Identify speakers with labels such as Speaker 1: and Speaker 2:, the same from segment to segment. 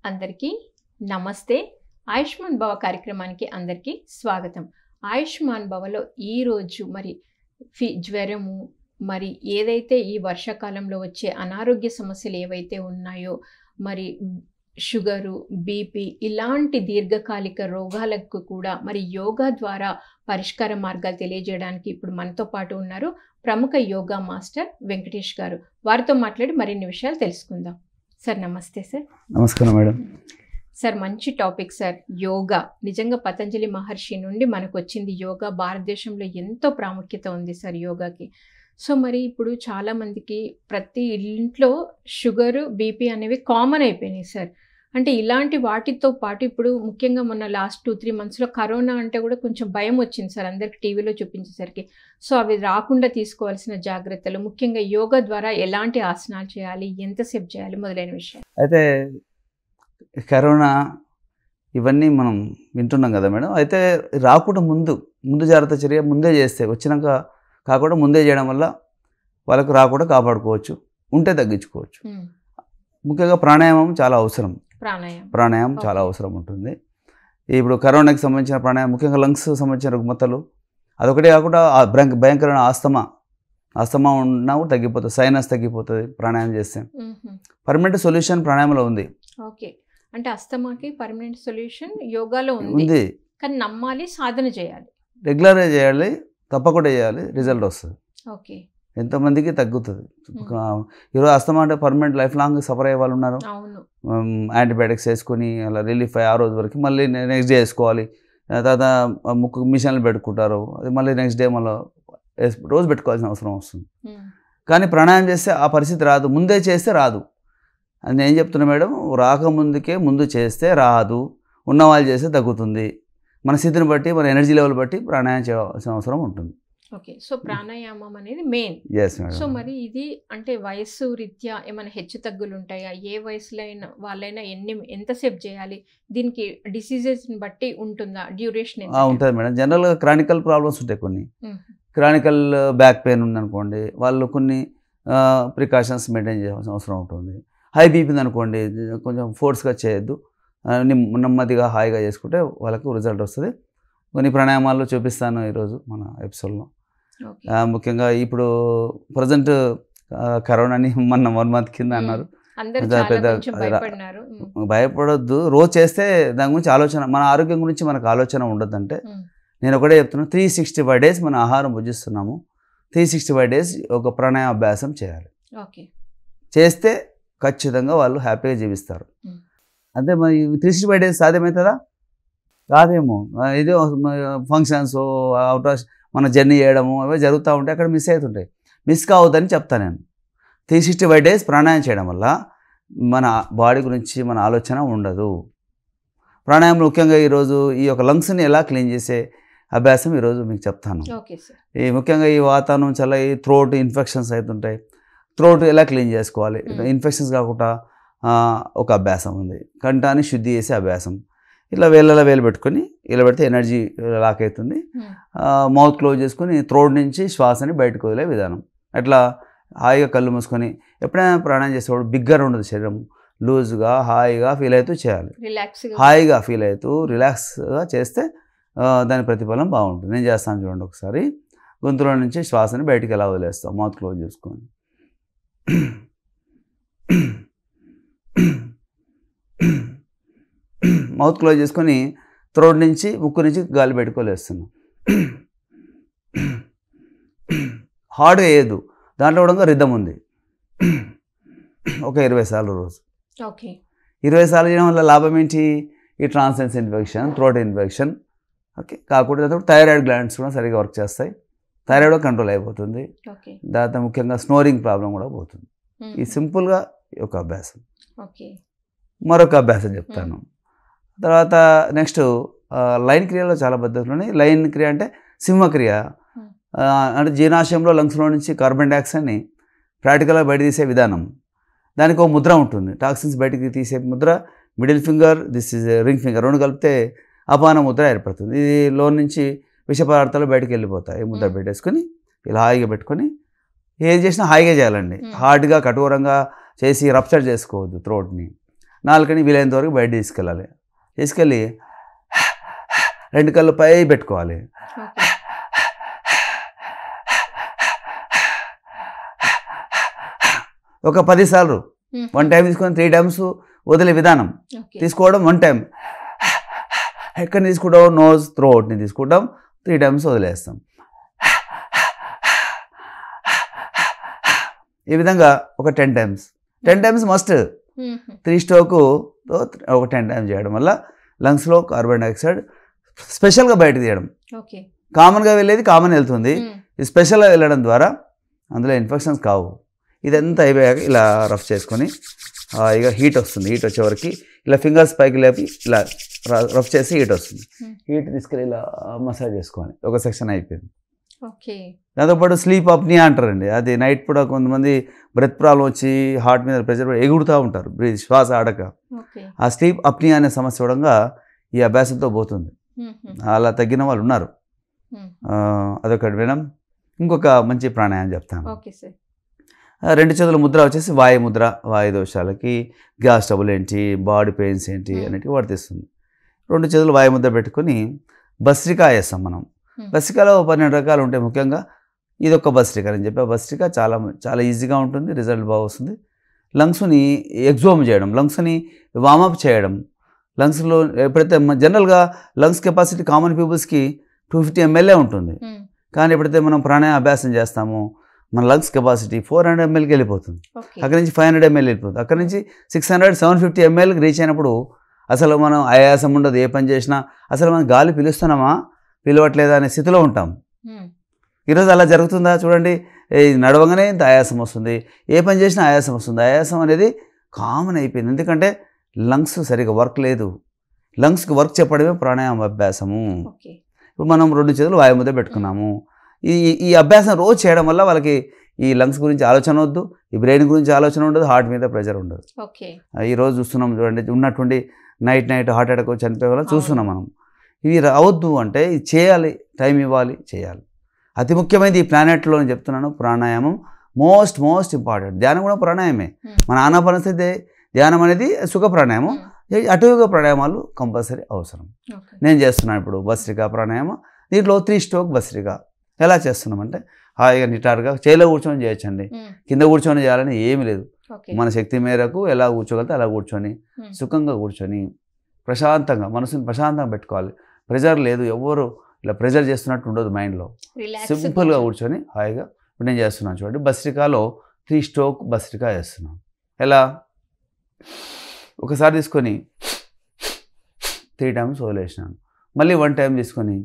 Speaker 1: అందరికీ నమస్తే. ఆయుష్మాన్ భవ కార్యక్రమానికి అందరికీ స్వాగతం. ఆయుష్మాన్ భవలో ఈరోజు మరి జ్వరము మరి ఏదైతే ఈ వర్షాకాలంలో వచ్చే అనారోగ్య సమస్యలు ఏవైతే ఉన్నాయో మరి షుగరు, బీపీ ఇలాంటి దీర్ఘకాలిక రోగాలకు కూడా మరి యోగా ద్వారా పరిష్కార మార్గాలు తెలియజేయడానికి ఇప్పుడు మనతో పాటు ఉన్నారు ప్రముఖ యోగా మాస్టర్ వెంకటేష్ గారు. వారితో మాట్లాడి మరిన్ని విషయాలు తెలుసుకుందాం. సార్ నమస్తే. సార్
Speaker 2: నమస్కారం మేడం.
Speaker 1: సార్ మంచి టాపిక్ సార్. యోగా నిజంగా పతంజలి మహర్షి నుండి మనకు వచ్చింది యోగా. భారతదేశంలో ఎంతో ప్రాముఖ్యత ఉంది సార్ యోగాకి. సో మరి ఇప్పుడు చాలామందికి ప్రతి ఇంట్లో షుగరు, బీపీ అనేవి కామన్ అయిపోయినాయి సార్. అంటే ఇలాంటి వాటితో పాటు ఇప్పుడు ముఖ్యంగా మొన్న లాస్ట్ 2-3 monthsలో కరోనా అంటే కూడా కొంచెం భయం వచ్చింది సార్ అందరికి టీవీలో చూపించేసరికి. సో అవి రాకుండా తీసుకోవాల్సిన జాగ్రత్తలు, ముఖ్యంగా యోగా ద్వారా ఎలాంటి ఆసనాలు చేయాలి, ఎంతసేపు చేయాలి మొదలైన విషయాలు.
Speaker 2: అయితే కరోనా ఇవన్నీ మనం వింటున్నాం కదా మేడం. అయితే రాకుండా ముందు జాగ్రత్త చర్య ముందే చేస్తే, వచ్చినాక కాకుండా ముందే చేయడం వల్ల వాళ్ళకు రాకుండా కాపాడుకోవచ్చు, ఉంటే తగ్గించుకోవచ్చు. ముఖ్యంగా ప్రాణాయామం చాలా అవసరం. ప్రాణాయామం చాలా అవసరం ఉంటుంది. ఇప్పుడు కరోనాకి సంబంధించిన ప్రాణాయామం, ముఖ్యంగా లంగ్స్ సంబంధించిన రుగ్మతలు, అదొకటే కాకుండా భయంకరమైన ఆస్తమా ఉన్నా కూడా తగ్గిపోతుంది, సైనస్ తగ్గిపోతుంది ప్రాణాయామం చేస్తే. పర్మనెంట్ సొల్యూషన్ ప్రాణాయామంలో ఉంది.
Speaker 1: ఓకే, అంటే అస్తమాకి పర్మనెంట్ సొల్యూషన్ యోగాలో ఉంది. కానీ నమ్మాలి, సాధన చేయాలి,
Speaker 2: రెగ్యులర్గా చేయాలి, తప్పకుండా చేయాలి, రిజల్ట్ వస్తుంది.
Speaker 1: ఓకే,
Speaker 2: ఎంతమందికి తగ్గుతుంది. ఈరోజు అస్తమా అంటే పర్మనెంట్ లైఫ్ లాంగ్ సఫర్ అయ్యే వాళ్ళు ఉన్నారు. యాంటీబయాటిక్స్ వేసుకొని అలా రిలీఫ్ అయ్యి ఆ రోజు వరకు మళ్ళీ నెక్స్ట్ డే వేసుకోవాలి. తర్వాత ముక్కు మిషన్లు పెట్టుకుంటారు, అది మళ్ళీ నెక్స్ట్ డే మళ్ళీ రోజు పెట్టుకోవాల్సిన అవసరం వస్తుంది. కానీ ప్రాణాయామం చేస్తే ఆ పరిస్థితి రాదు, ముందే చేస్తే రాదు. అది నేను చెప్తున్నా మేడం, రాకముందుకే ముందు చేస్తే రాదు, ఉన్నవాళ్ళు చేస్తే తగ్గుతుంది. మన స్థితిని బట్టి, మన ఎనర్జీ లెవెల్ బట్టి ప్రాణాయామం చేయాల్సిన అవసరం ఉంటుంది.
Speaker 1: ఓకే, సో ప్రాణాయామం అనేది మెయిన్. సో మరి ఇది అంటే వయస్సు రీత్యా ఏమైనా హెచ్చు తగ్గులు ఉంటాయా? ఏ వయసులో అయినా వాళ్ళైనా ఎంతసేపు చేయాలి? దీనికి డిసీజెస్ని బట్టి ఉంటుందా డ్యూరేషన్?
Speaker 2: ఉంటుంది మేడం. జనరల్గా క్రానికల్ ప్రాబ్లమ్స్ ఉంటాయి కొన్ని. క్రానికల్ బ్యాక్ పెయిన్ ఉందనుకోండి, వాళ్ళు కొన్ని ప్రికాషన్స్ మెయింటైన్ చేయాల్సిన అవసరం ఉంటుంది. హై బీపీ ఉందనుకోండి, కొంచెం ఫోర్స్గా చేయొద్దు, నెమ్మదిగా హాయిగా చేసుకుంటే వాళ్ళకు రిజల్ట్ వస్తుంది. కొన్ని ప్రాణాయామాలు చూపిస్తాను ఈరోజు మన ఎపిసోడ్లో. ముఖ్యంగా ఇప్పుడు ప్రజెంట్ కరోనాని మొన్న 1 month కింద అన్నారు, భయపడొద్దు. రోజు చేస్తే దాని గురించి ఆలోచన, మన ఆరోగ్యం గురించి మనకు ఆలోచన ఉండొద్దంటే నేను ఒకటే చెప్తున్నాను, 365 days మన ఆహారం భుజిస్తున్నాము, 365 days ఒక ప్రాణాయామ అభ్యాసం చేయాలి. చేస్తే ఖచ్చితంగా వాళ్ళు హ్యాపీగా జీవిస్తారు. అంటే మరి 365 days సాధ్యమవుతుందా? కాదేమో. ఇదే ఫంక్షన్స్, అవుట్ మన జర్నీ చేయడము అవే జరుగుతూ ఉంటాయి, అక్కడ మిస్ అవుతుంటాయి. మిస్ కావద్దని చెప్తాను నేను. 365 days ప్రాణాయామం చేయడం వల్ల మన బాడీ గురించి మన ఆలోచన ఉండదు. ప్రాణాయామం ముఖ్యంగా ఈరోజు ఈ యొక్క లంగ్స్ని ఎలా క్లీన్ చేసే అభ్యాసం ఈరోజు మీకు చెప్తాను. ఈ ముఖ్యంగా ఈ వాతావరణం చాలా ఈ థ్రోట్ ఇన్ఫెక్షన్స్ అవుతుంటాయి, థ్రోట్ ఎలా క్లీన్ చేసుకోవాలి, ఇన్ఫెక్షన్స్ కాకుండా ఒక అభ్యాసం ఉంది, కంఠాన్ని శుద్ధి చేసే అభ్యాసం. ఇలా వేలు పెట్టుకొని ఇలా పెడితే ఎనర్జీ లాక్ అవుతుంది. మౌత్ క్లోజ్ చేసుకొని థ్రోట్ నుంచి శ్వాసని బయటకు వదిలే విధానం. అట్లా హాయిగా కళ్ళు మూసుకొని ఎప్పుడైనా ప్రాణాయామం చేసేవాడు బిగ్గర ఉండదు, శరీరం లూజ్గా హాయిగా ఫీల్ అవుతూ చేయాలి. హాయిగా ఫీల్ అవుతూ రిలాక్స్గా చేస్తే దాని ప్రతిఫలం బాగుంటుంది. నేను చేస్తాను చూడండి ఒకసారి. గొంతులో నుంచి శ్వాసని బయటికి ఎలా వదిలేస్తాం, మౌత్ క్లోజ్ చేసుకొని మౌత్ క్లోజ్ చేసుకొని థ్రోట్ నుంచి ముక్కు నుంచి గాలి పెట్టుకోలేస్తున్నాం. హార్డ్గా వేయద్దు, దాంట్లో కూడా రిథమ్ ఉంది. ఒక 20 సార్లు రోజు. 20 సార్లు చేయడం వల్ల లాభం ఏంటి? ఈ ట్రాన్సెన్స్ ఇన్ఫెక్షన్, థ్రోట్ ఇన్ఫెక్షన్ కాకుండా థైరాయిడ్ గ్లాండ్స్ కూడా సరిగ్గా వర్క్ చేస్తాయి, థైరాయిడ్ కూడా కంట్రోల్ అయిపోతుంది. దాంతో ముఖ్యంగా స్నోరింగ్ ప్రాబ్లం కూడా పోతుంది. ఈ సింపుల్గా ఒక అభ్యాసం. మరొక అభ్యాసం చెప్తాను. తర్వాత నెక్స్ట్ లైన్ క్రియలో చాలా పద్ధతులు ఉన్నాయి. లైన్ క్రియ అంటే సింహక్రియ, అంటే జీర్ణాశయంలో లంగ్స్లో నుంచి కార్బన్ డైఆక్సైడ్ని ప్రాక్టికల్గా బయట తీసే విధానం. దానికి ఒక ముద్ర ఉంటుంది, టాక్సిన్స్ బయటికి తీసే Mudra. Middle finger, this is ring finger, రెండు కలిపితే అపాన ముద్ర ఏర్పడుతుంది. ఇది లో నుంచి విష పదార్థాలు బయటకు వెళ్ళిపోతాయి. ముద్ర పెట్టేసుకొని ఇలా హాయిగా పెట్టుకొని ఏది చేసినా హాయిగా చేయాలండి. హార్డ్గా కఠోరంగా చేసి రప్చర్ చేసుకోవద్దు థ్రోట్ని. నాలుకని వీలైనంత వరకు బయట తీసుకెళ్ళాలి. తీసుకెళ్ళి 2 కళ్ళు పై పెట్టుకోవాలి. ఒక 10 సార్లు 1 టైం తీసుకొని 3 టైమ్స్ వదిలే విధానం. తీసుకోవడం 1 టైం, ఎక్కడ తీసుకుంటాం నోజ్ త్రోట్ని తీసుకుంటాం, 3 టైమ్స్ వదిలేస్తాం. ఈ విధంగా ఒక 10 టైమ్స్. 10 times must. 3 స్ట్రోకు ఒక 10 టైమ్స్ చేయడం వల్ల లంగ్స్లో కార్బన్ డైఆక్సైడ్ స్పెషల్గా బయట తీయడం. కామన్గా వెళ్ళేది కామన్ వెళ్తుంది, ఇది స్పెషల్గా వెళ్ళడం ద్వారా అందులో ఇన్ఫెక్షన్స్ కావు. ఇదంతా అయిపోయాక ఇలా రఫ్ చేసుకొని ఇక హీట్ వస్తుంది. హీట్ వచ్చేవరకు ఇలా ఫింగర్స్ పైకి లేపి ఇలా రఫ్ చేసి హీట్ వస్తుంది. హీట్ తీసుకెళ్ళి ఇలా మసాజ్ చేసుకోవాలి. ఒక సెక్షన్ అయిపోయింది. దాంతోపాటు స్లీప్ అప్నియా అంటారండి. అది నైట్ పూట కొంతమంది బ్రెత్ ప్రాబ్లం వచ్చి హార్ట్ మీద ప్రెషర్ ఎగురుతూ ఉంటారు, శ్వాస ఆడక. ఆ స్లీప్ అప్నియా అనే సమస్య కూడా ఈ అభ్యాసంతో పోతుంది. అలా తగ్గిన వాళ్ళు ఉన్నారు. అదొకటి వినం. ఇంకొక మంచి ప్రాణాయామం చెప్తాను. 2 చేతుల ముద్ర వచ్చేసి వాయు ముద్ర. వాయు దోషాలకి, గ్యాస్ ట్రబుల్ ఏంటి, బాడీ పెయిన్స్ ఏంటి అన్నిటికీ వర్తిస్తుంది. 2 చేతులు వాయు ముద్ర పెట్టుకొని భస్త్రికా వేస్తాం మనం. భస్త్రికలో 12 రకాలు ఉంటాయి. ముఖ్యంగా ఇది ఒక భస్త్రిక అని చెప్పి, ఆ భస్త్రిక చాలా చాలా ఈజీగా ఉంటుంది, రిజల్ట్ బాగా వస్తుంది. లంగ్స్ని ఎగ్జోమ్ చేయడం, లంగ్స్ని వామప్ చేయడం. లంగ్స్లో ఎప్పుడైతే జనరల్గా లంగ్స్ కెపాసిటీ కామన్ పీపుల్స్కి 250 ml ఉంటుంది. కానీ ఎప్పుడైతే మనం ప్రాణాయామ అభ్యాసం చేస్తామో మన లంగ్స్ కెపాసిటీ 400 mlకి వెళ్ళిపోతుంది. అక్కడి నుంచి 500 ml వెళ్ళిపోతుంది. అక్కడి నుంచి 600, 750 mlకి రీచ్ అయినప్పుడు అసలు మనం ఆయాసం ఉండదు. ఏ పని చేసినా అసలు మనం గాలి పిలుస్తున్నామా పిలవట్లేదా అనే స్థితిలో ఉంటాం. ఈరోజు అలా జరుగుతుందా చూడండి. నడవగానే ఇంత ఆయాసం వస్తుంది, ఏ పని చేసినా ఆయాసం వస్తుంది. ఆయాసం అనేది కామన్ అయిపోయింది. ఎందుకంటే లంగ్స్ సరిగా వర్క్ లేదు. లంగ్స్కి వర్క్ చెప్పడమే ప్రాణాయామ అభ్యాసము. ఇప్పుడు మనం 2 చేతులు వాయు ముద్ర పెట్టుకున్నాము. ఈ అభ్యాసం రోజు చేయడం వల్ల వాళ్ళకి ఈ లంగ్స్ గురించి ఆలోచన వద్దు, ఈ బ్రెయిన్ గురించి ఆలోచన ఉండదు, హార్ట్ మీద ప్రెషర్ ఉండదు. ఈరోజు చూస్తున్నాం చూడండి, ఉన్నటువంటి నైట్ హార్ట్ అటాక్ చనిపోయే వల్ల చూస్తున్నాం మనం. ఇవి రావద్దు అంటే ఇది చేయాలి, టైం ఇవ్వాలి, చేయాలి. అతి ముఖ్యమైనది ఈ ప్లానెట్లో నేను చెప్తున్నాను, ప్రాణాయామం మోస్ట్ ఇంపార్టెంట్. ధ్యానం కూడా ప్రాణాయామే. మన ఆనాపానసతి ధ్యానం అనేది సుఖ ప్రాణాయామం, అటుగా ప్రాణాయామాలు కంపల్సరీ అవసరం. నేను చేస్తున్నాను ఇప్పుడు భస్త్రికా ప్రాణాయామం. దీంట్లో 3 స్ట్రోక్ భస్త్రిక. ఎలా చేస్తున్నామంటే హాయిగా నిటారుగా చేలో కూర్చొని చేయొచ్చండి. కింద కూర్చొని చేయాలని ఏమీ లేదు. మన శక్తి మేరకు ఎలా కూర్చోగలితే అలా కూర్చొని సుఖంగా కూర్చొని ప్రశాంతంగా మనసుని ప్రశాంతంగా పెట్టుకోవాలి. ప్రెజర్ లేదు, ఎవరు ఇలా ప్రెజర్ చేస్తున్నట్టు ఉండదు మైండ్లో. సింపుల్గా కూర్చొని హాయిగా ఇప్పుడు నేను చేస్తున్నాను చూడండి. భస్త్రికాలో 3 స్ట్రోక్ భస్త్రిక చేస్తున్నాను. ఎలా ఒకసారి తీసుకొని 3 టైమ్స్ వదిలేసినాను. మళ్ళీ 1 టైం తీసుకొని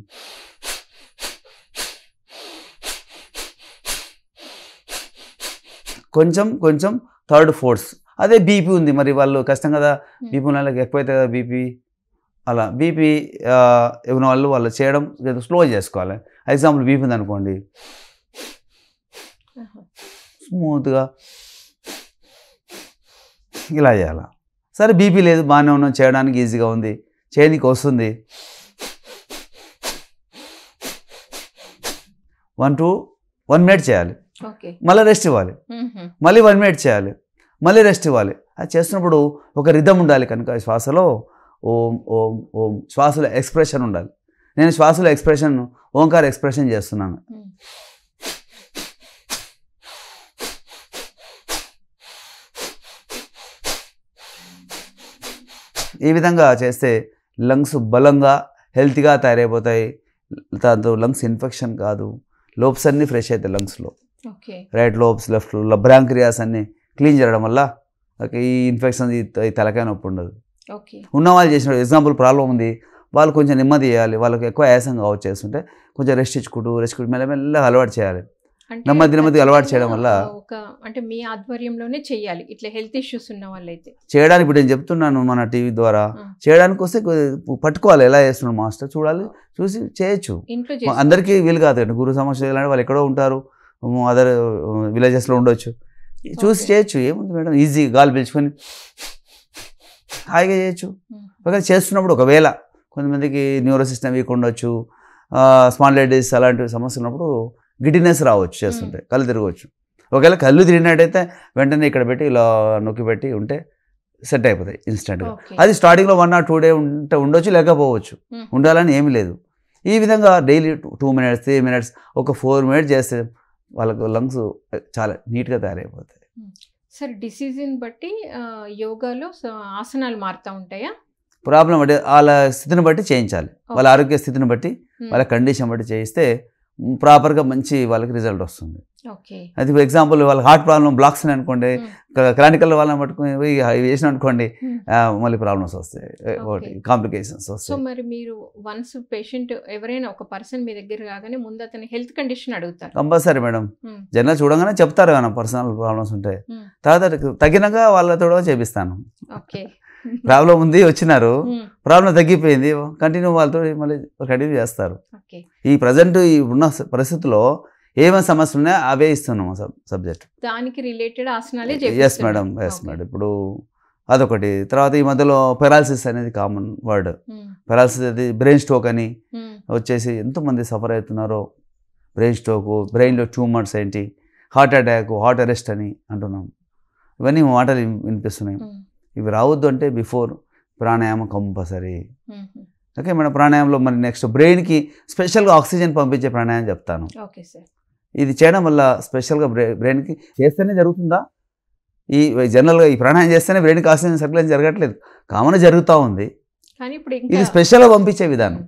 Speaker 2: కొంచెం థర్డ్ ఫోర్స్. అదే బీపీ ఉంది మరి వాళ్ళు కష్టం కదా, బీపీ ఉన్న వాళ్ళకి ఎక్కువైతే కదా బీపీ. అలా బీపీ ఇవ్వని వాళ్ళు చేయడం స్లో చేసుకోవాలి. ఎగ్జాంపుల్ బీపీ ఉంది అనుకోండి, స్మూత్గా ఇలా చేయాలి. సరే బీపీ లేదు, బాగానే ఉన్నాం, చేయడానికి ఈజీగా ఉంది, చేయడానికి వస్తుంది. 1 minute చేయాలి, మళ్ళీ రెస్ట్ ఇవ్వాలి, మళ్ళీ 1 minute చేయాలి, మళ్ళీ రెస్ట్ ఇవ్వాలి. అది చేస్తున్నప్పుడు ఒక రిథమ్ ఉండాలి కనుక శ్వాసలో ఓం ఓం ఓం, శ్వాసలో ఎక్స్ప్రెషన్ ఉండాలి. నేను శ్వాసలో ఎక్స్ప్రెషన్ ఓంకార ఎక్స్ప్రెషన్ చేస్తున్నాను. ఈ విధంగా చేస్తే లంగ్స్ బలంగా హెల్తీగా తయారైపోతాయి. దాంతో లంగ్స్ ఇన్ఫెక్షన్ కాదు, లోబ్స్ అన్నీ ఫ్రెష్ అవుతాయి లంగ్స్లో. రైట్ లోబ్స్, లెఫ్ట్ బ్రాంక్రియాస్ అన్నీ క్లీన్ చేయడం వల్ల ఈ ఇన్ఫెక్షన్ ఈ తలకాయ నొప్పి ఉండదు. ఉన్న వాళ్ళు చేసిన ఎగ్జాంపుల్ ప్రాబ్లం ఉంది, వాళ్ళు కొంచెం నెమ్మది చేయాలి, వాళ్ళకి ఎక్కువ ఆయాసం కావచ్చు చేస్తుంటే కొంచెం రెస్ట్ ఇచ్చుకుంటూ మెల్లమెల్లగా అలవాటు చేయాలి. నెమ్మది అలవాటు చేయడం వల్ల
Speaker 1: అంటే మీ ఆధ్వర్యంలోనే చేయాలి ఇట్లా హెల్త్ ఇష్యూస్ ఉన్న వాళ్ళైతే
Speaker 2: చేయడానికి. ఇప్పుడు నేను చెప్తున్నాను మన టీవీ ద్వారా చేయడానికి వస్తే పట్టుకోవాలి, ఎలా చేస్తున్నాడు మాస్టర్ చూడాలి, చూసి చేయొచ్చు. అందరికీ వీలు కాదు కదా, గురు సమస్య చేయాలంటే వాళ్ళు ఎక్కడో ఉంటారు, అదర్ విలేజెస్లో ఉండొచ్చు, చూసి చేయొచ్చు. ఏముంది మేడం, ఈజీ గాలి పీల్చుకొని హాయిగా చేయొచ్చు. ఒకవేళ చేస్తున్నప్పుడు ఒకవేళ కొంతమందికి న్యూరో సిస్టమ్ వీక్ ఉండొచ్చు, స్పాండిలైటిస్ అలాంటి సమస్యలు ఉన్నప్పుడు గిడ్డినెస్ రావచ్చు, చేస్తుంటే కళ్ళు తిరగవచ్చు. ఒకవేళ కళ్ళు తిరిగినట్టయితే వెంటనే ఇక్కడ పెట్టి ఇలా నొక్కి పెట్టి ఉంటే సెట్ అయిపోతాయి ఇన్స్టెంట్గా.
Speaker 1: ఓకే.
Speaker 2: అది స్టార్టింగ్లో 1 or 2 days ఉండొచ్చు, లేకపోవచ్చు, ఉండాలని ఏమీ లేదు. ఈ విధంగా డైలీ 2 minutes 3 minutes ఒక 4 minutes చేస్తే వాళ్ళకు లంగ్స్ చాలా నీట్గా తయారైపోతాయి.
Speaker 1: సార్ డిసీజ్ని బట్టి యోగాలో ఆసనాలు మారుతూ ఉంటాయా?
Speaker 2: ప్రాబ్లం బట్టి వాళ్ళ స్థితిని బట్టి చేయించాలి, వాళ్ళ ఆరోగ్య స్థితిని బట్టి వాళ్ళ కండిషన్ బట్టి చేయిస్తే ప్రాపర్గా మంచి వాళ్ళకి రిజల్ట్ వస్తుంది.
Speaker 1: ఓకే.
Speaker 2: అది ఫర్ ఎగ్జాంపుల్ వాళ్ళ హార్ట్ ప్రాబ్లం బ్లాక్స్ అనుకోండి, క్రానికల్ వాళ్ళని పట్టుకుని వేసిన అనుకోండి, మళ్ళీ ప్రాబ్లమ్స్ వస్తాయి, కాంప్లికేషన్స్ వస్తాయి.
Speaker 1: సో మరి మీరు వన్స్ పేషెంట్ ఎవరైనా ఒక పర్సన్ మీ దగ్గర రాగానే ముందు అతని హెల్త్ కండిషన్ అడుగుతారు?
Speaker 2: Compulsory madam. జనరల్ చూడగానే చెప్తారు కదా పర్సనల్ ప్రాబ్లమ్స్ ఉంటాయి, తర్వాత తగినగా వాళ్ళతో చేపిస్తాను.
Speaker 1: ఓకే.
Speaker 2: ప్రాబ్లం ఉంది, వచ్చినారు, ప్రాబ్లం తగ్గిపోయింది, కంటిన్యూ వాళ్ళతో మళ్ళీ కంటిన్యూ చేస్తారు. ఈ ప్రజెంట్ ఈ ఉన్న పరిస్థితుల్లో ఏమైనా సమస్యలు ఉన్నాయో అవే ఇస్తున్నాము సబ్జెక్ట్,
Speaker 1: దానికి రిలేటెడ్ ఆసనాలే.
Speaker 2: Yes madam, yes madam. ఇప్పుడు అదొకటి. తర్వాత ఈ మధ్యలో పెరాలసిస్ అనేది కామన్ వర్డ్. పెరాలసిస్ అది బ్రెయిన్ స్ట్రోక్ అని వచ్చేసి ఎంతోమంది సఫర్ అవుతున్నారో, బ్రెయిన్ స్ట్రోక్, బ్రెయిన్లో ట్యూమర్స్ ఏంటి, హార్ట్ అటాక్, హార్ట్ అరెస్ట్ అని అంటున్నాం. ఇవన్నీ మాటలు వినిపిస్తున్నాయి. ఇవి రావద్దు అంటే బిఫోర్ ప్రాణాయామం కంపల్సరీ. Okay madam. ప్రాణాయామంలో మరి నెక్స్ట్ బ్రెయిన్కి స్పెషల్గా ఆక్సిజన్ పంపించే ప్రాణాయామం చెప్తాను.
Speaker 1: Okay sir. ఇది
Speaker 2: చేయడం వల్ల స్పెషల్గా బ్రెయిన్కి చేస్తేనే జరుగుతుందా? ఈ జనరల్గా ఈ ప్రాణాయామం చేస్తేనే బ్రెయిన్కి ఆక్సిజన్ సర్క్యులేషన్ జరగట్లేదు, కామన్ జరుగుతూ ఉంది. ఇది స్పెషల్గా పంపించే విధానం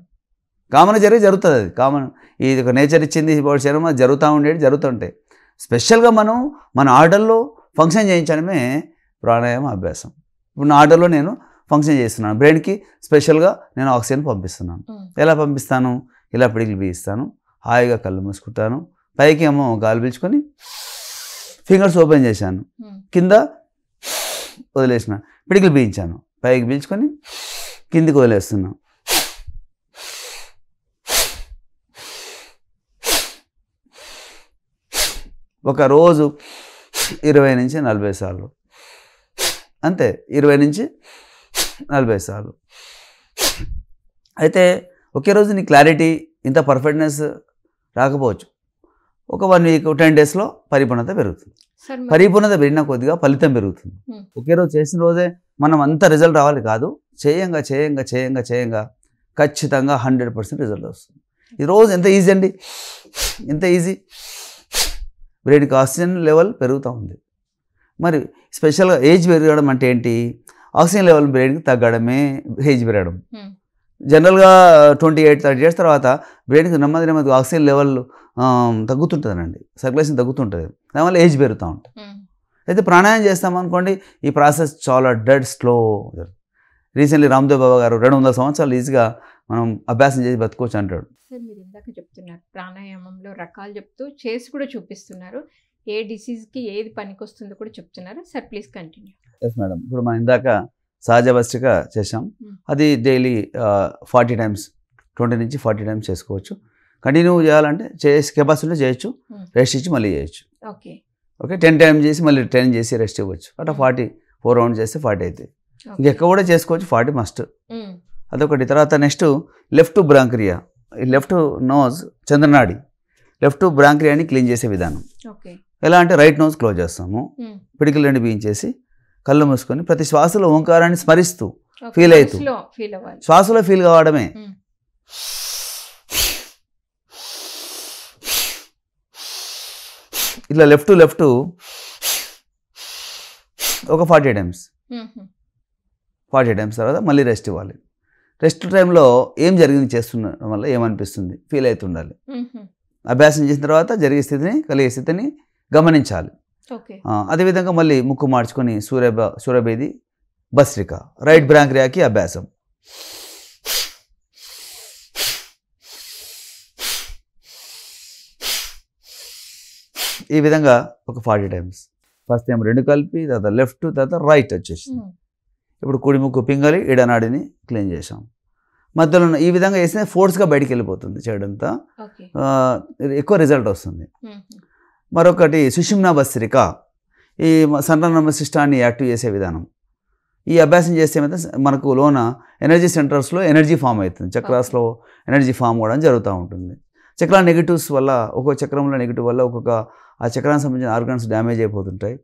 Speaker 2: కామన్ జరుగుతుంది. అది కామన్, ఇది ఒక నేచర్ ఇచ్చింది, శరీరం అది జరుగుతూ ఉండేది, జరుగుతుంటాయి. స్పెషల్గా మనం మన ఆర్డర్లో ఫంక్షన్ చేయించడమే ప్రాణాయామ అభ్యాసం. ఇప్పుడు నా ఆర్డర్లో నేను ఫంక్షన్ చేస్తున్నాను, బ్రెయిన్కి స్పెషల్గా నేను ఆక్సిజన్ పంపిస్తున్నాను. ఎలా పంపిస్తాను? ఇలా పిడికిలు బిగిస్తాను, హాయిగా కళ్ళు మూసుకుంటాను, పైకి ఏమో గాలి పీల్చుకొని ఫింగర్స్ ఓపెన్ చేశాను, కింద వదిలేసిన, పిడికిలు బిగించాను, పైకి పీల్చుకొని కిందికి వదిలేస్తున్నాను. ఒక రోజు 20 నుంచి 40 సార్లు, అంతే, 20 నుంచి 40 సార్లు. అయితే ఒకే రోజు నీ క్లారిటీ ఇంత పర్ఫెక్ట్నెస్ రాకపోవచ్చు, ఒక 1 week 10 daysలో పరిపూర్ణత పెరుగుతుంది. పరిపూర్ణత పెరిగిన కొద్దిగా ఫలితం పెరుగుతుంది. ఒకే రోజు చేసిన రోజే మనం అంత రిజల్ట్ రావాలి కాదు, చేయంగా చేయంగా చేయంగా చేయంగా ఖచ్చితంగా 100% రిజల్ట్ వస్తుంది. ఈ రోజు ఎంత ఈజీ అండి, ఎంత ఈజీ. బ్రెయిన్కి ఆక్సిజన్ లెవెల్ పెరుగుతూ ఉంది. మరి స్పెషల్గా ఏజ్ పెరగడం అంటే ఏంటి? ఆక్సిజన్ లెవెల్ బ్రెయిన్కి తగ్గడమే ఏజ్ పెరగడం. జనరల్గా 28-30 years తర్వాత బ్రెయిన్కి నెమ్మది నెమ్మదిగా ఆక్సిజన్ లెవెల్ తగ్గుతుంటుందండి, సర్క్యులేషన్ తగ్గుతుంటుంది, దానివల్ల ఏజ్ పెరుగుతూ ఉంటుంది. అయితే ప్రాణాయామం చేస్తామనుకోండి, ఈ ప్రాసెస్ చాలా డెడ్ స్లో. రీసెంట్లీ రామ్దేవ్ బాబా గారు 200 సంవత్సరాలు ఈజీగా మనం అభ్యాసం చేసి బతుకోవచ్చు అంటాడు.
Speaker 1: సార్ మీరు ఇందాక చెప్తున్నారు ప్రాణాయామంలో రకాలు చెప్తూ చేసి కూడా చూపిస్తున్నారు, ఏ డిసీజ్కి ఏది పనికొస్తుందో కూడా చెప్తున్నారు. Sir please continue.
Speaker 2: Yes madam. ఇప్పుడు మనం ఇందాక సహజ భస్త్రిక చేసాం, అది డైలీ 40 times 20 నుంచి 40 times చేసుకోవచ్చు. కంటిన్యూ చేయాలంటే చేసి కెపాసిటీ చేయొచ్చు, రెస్ట్ ఇచ్చి మళ్ళీ చేయొచ్చు.
Speaker 1: Okay
Speaker 2: okay. 10 times చేసి మళ్ళీ 10 చేసి రెస్ట్ ఇవ్వచ్చు. అట్లా 4 rounds చేస్తే 40 అవుతాయి. ఇంకెక్కువ కూడా చేసుకోవచ్చు, 40 మస్ట్. అదొకటి. తర్వాత next left bronchia, left nose చంద్రనాడి, లెఫ్ట్ బ్రాంక్రియాని క్లీన్ చేసే విధానం. ఎలా అంటే రైట్ నోజ్ క్లోజ్ చేస్తాము, పిడికిలు 2 బిగించేసి కళ్ళు మూసుకొని ప్రతి శ్వాసలో ఓంకారాన్ని స్మరిస్తూ ఫీల్ అవుతూ శ్వాసలో ఫీల్ కావడమే. ఇట్లా లెఫ్ట్ ఒక 40 times, 40 times తర్వాత మళ్ళీ రెస్ట్ ఇవ్వాలి. రెస్ట్ టైంలో ఏం జరిగింది చేస్తుండడం వల్ల ఏమనిపిస్తుంది ఫీల్ అవుతుండాలి. అభ్యాసం చేసిన తర్వాత జరిగే స్థితిని కలిగే స్థితిని గమనించాలి. అదేవిధంగా మళ్ళీ ముక్కు మార్చుకొని సూర్యభేది భస్త్రిక, రైట్ బ్రాంక్రియాకి అభ్యాసం. ఈ విధంగా ఒక 40 times. ఫస్ట్ టైం 2 కలిపి, తర్వాత లెఫ్ట్, తర్వాత రైట్ వచ్చేసి ఇప్పుడు కుడి ముక్కు పింగళి ఇడనాడిని క్లీన్ చేసాం. మధ్యలో ఈ విధంగా వేస్తే ఫోర్స్గా బయటికి వెళ్ళిపోతుంది చేయడంతో ఎక్కువ రిజల్ట్ వస్తుంది. మరొకటి సుషుమ్నా భస్త్రిక, ఈ సెంట్రల్ సిస్టాన్ని యాక్టివ్ చేసే విధానం. ఈ అభ్యాసం చేస్తే మనకు లోన ఎనర్జీ సెంటర్స్లో ఎనర్జీ ఫామ్ అవుతుంది, చక్రాస్లో ఎనర్జీ ఫామ్ అవ్వడం జరుగుతూ ఉంటుంది. చక్రాల నెగిటివ్స్ వల్ల ఒక్కొక్క చక్రంలో నెగిటివ్ వల్ల ఒక్కొక్క ఆ చక్రానికి సంబంధించిన ఆర్గాన్స్ డ్యామేజ్ అయిపోతుంటాయి.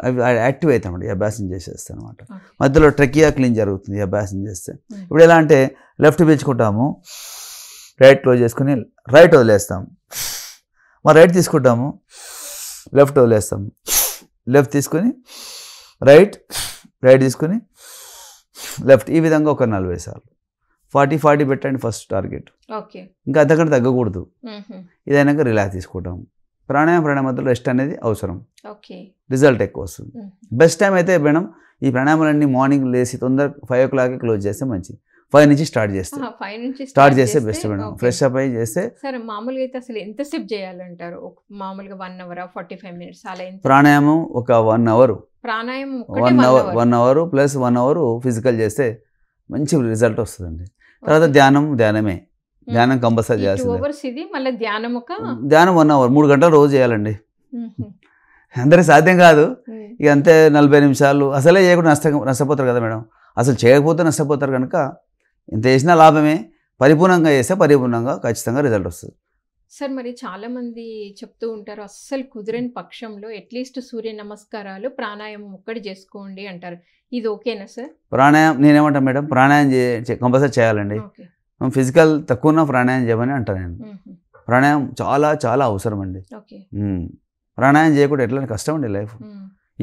Speaker 2: అవి యాక్టివ్ అవుతామండి ఈ అభ్యాసం చేసేస్తే అనమాట. మధ్యలో ట్రెకియా క్లీన్ జరుగుతుంది ఈ అభ్యాసం చేస్తే. ఇప్పుడు ఎలా అంటే లెఫ్ట్ పీల్చుకుంటాము, రైట్ క్లోజ్ చేసుకుని రైట్ వదిలేస్తాము, మరి రైట్ తీసుకుంటాము, లెఫ్ట్ వదిలేస్తాము, లెఫ్ట్ తీసుకొని రైట్, రైట్ తీసుకుని లెఫ్ట్, ఈ విధంగా ఒక 40 సార్లు 40 పెట్టండి ఫస్ట్ టార్గెట్. ఇంకా అంతకంటే తగ్గకూడదు. ఇదైనాక రిలాక్స్ తీసుకుంటాం. ప్రాణాయామ మధ్యలో రెస్ట్ అనేది అవసరం, రిజల్ట్ ఎక్కువ వస్తుంది. బెస్ట్ టైం అయితే మేడం ఈ ప్రాణాయామాలన్నీ మార్నింగ్ లేచి తొందర 5 o'clock క్లోజ్ చేస్తే మంచిది. 5 నుంచి స్టార్ట్ చేస్తే బెస్ట్ మేడం. ఫ్రెష్ అప్ అయ్యి చేస్తే.
Speaker 1: సరే, మామూలుగా అయితే అసలు ఎంతసేపు చేయాలంటారు? మామూలుగా 1 hour 45 minutes అలా?
Speaker 2: ప్రాణాయామం ఒక 1 hour,
Speaker 1: ప్రాణాయామం
Speaker 2: 1 hour ప్లస్ 1 hour ఫిజికల్ చేస్తే మంచి రిజల్ట్ వస్తుందండి. తర్వాత ధ్యానమే, ధ్యానం కంపల్సరీ చేయాల్సింది. ధ్యానం 1 hour 3 గంటలు రోజు చేయాలండి. అందరికి సాధ్యం కాదు. ఇక అంతే 40 నిమిషాలు అసలే చేయకుండా నష్టపోతారు కదా మేడం. అసలు చేయకపోతే నష్టపోతారు కనుక ఎంత చేసినా లాభమే. పరిపూర్ణంగా చేస్తే పరిపూర్ణంగా ఖచ్చితంగా రిజల్ట్ వస్తుంది.
Speaker 1: సార్, మరి చాలా మంది చెప్తూ ఉంటారు అస్సలు కుదిరని పక్షంలో అట్లీస్ట్ సూర్య నమస్కారాలు ప్రాణాయామం ఒక్కటి చేసుకోండి అంటారు. ఇది ఓకేనా సార్?
Speaker 2: ప్రాణాయామం నేనేమంటాను మేడం, ప్రాణాయామం కంపల్సరీ చేయాలండి. ఫిజికల్ తక్కువ ప్రాణాయామం చేయమని అంటాను నేను. ప్రాణాయామం చాలా చాలా అవసరం అండి. ప్రాణాయామం చేయకుండా ఎట్లా కష్టం అండి లైఫ్.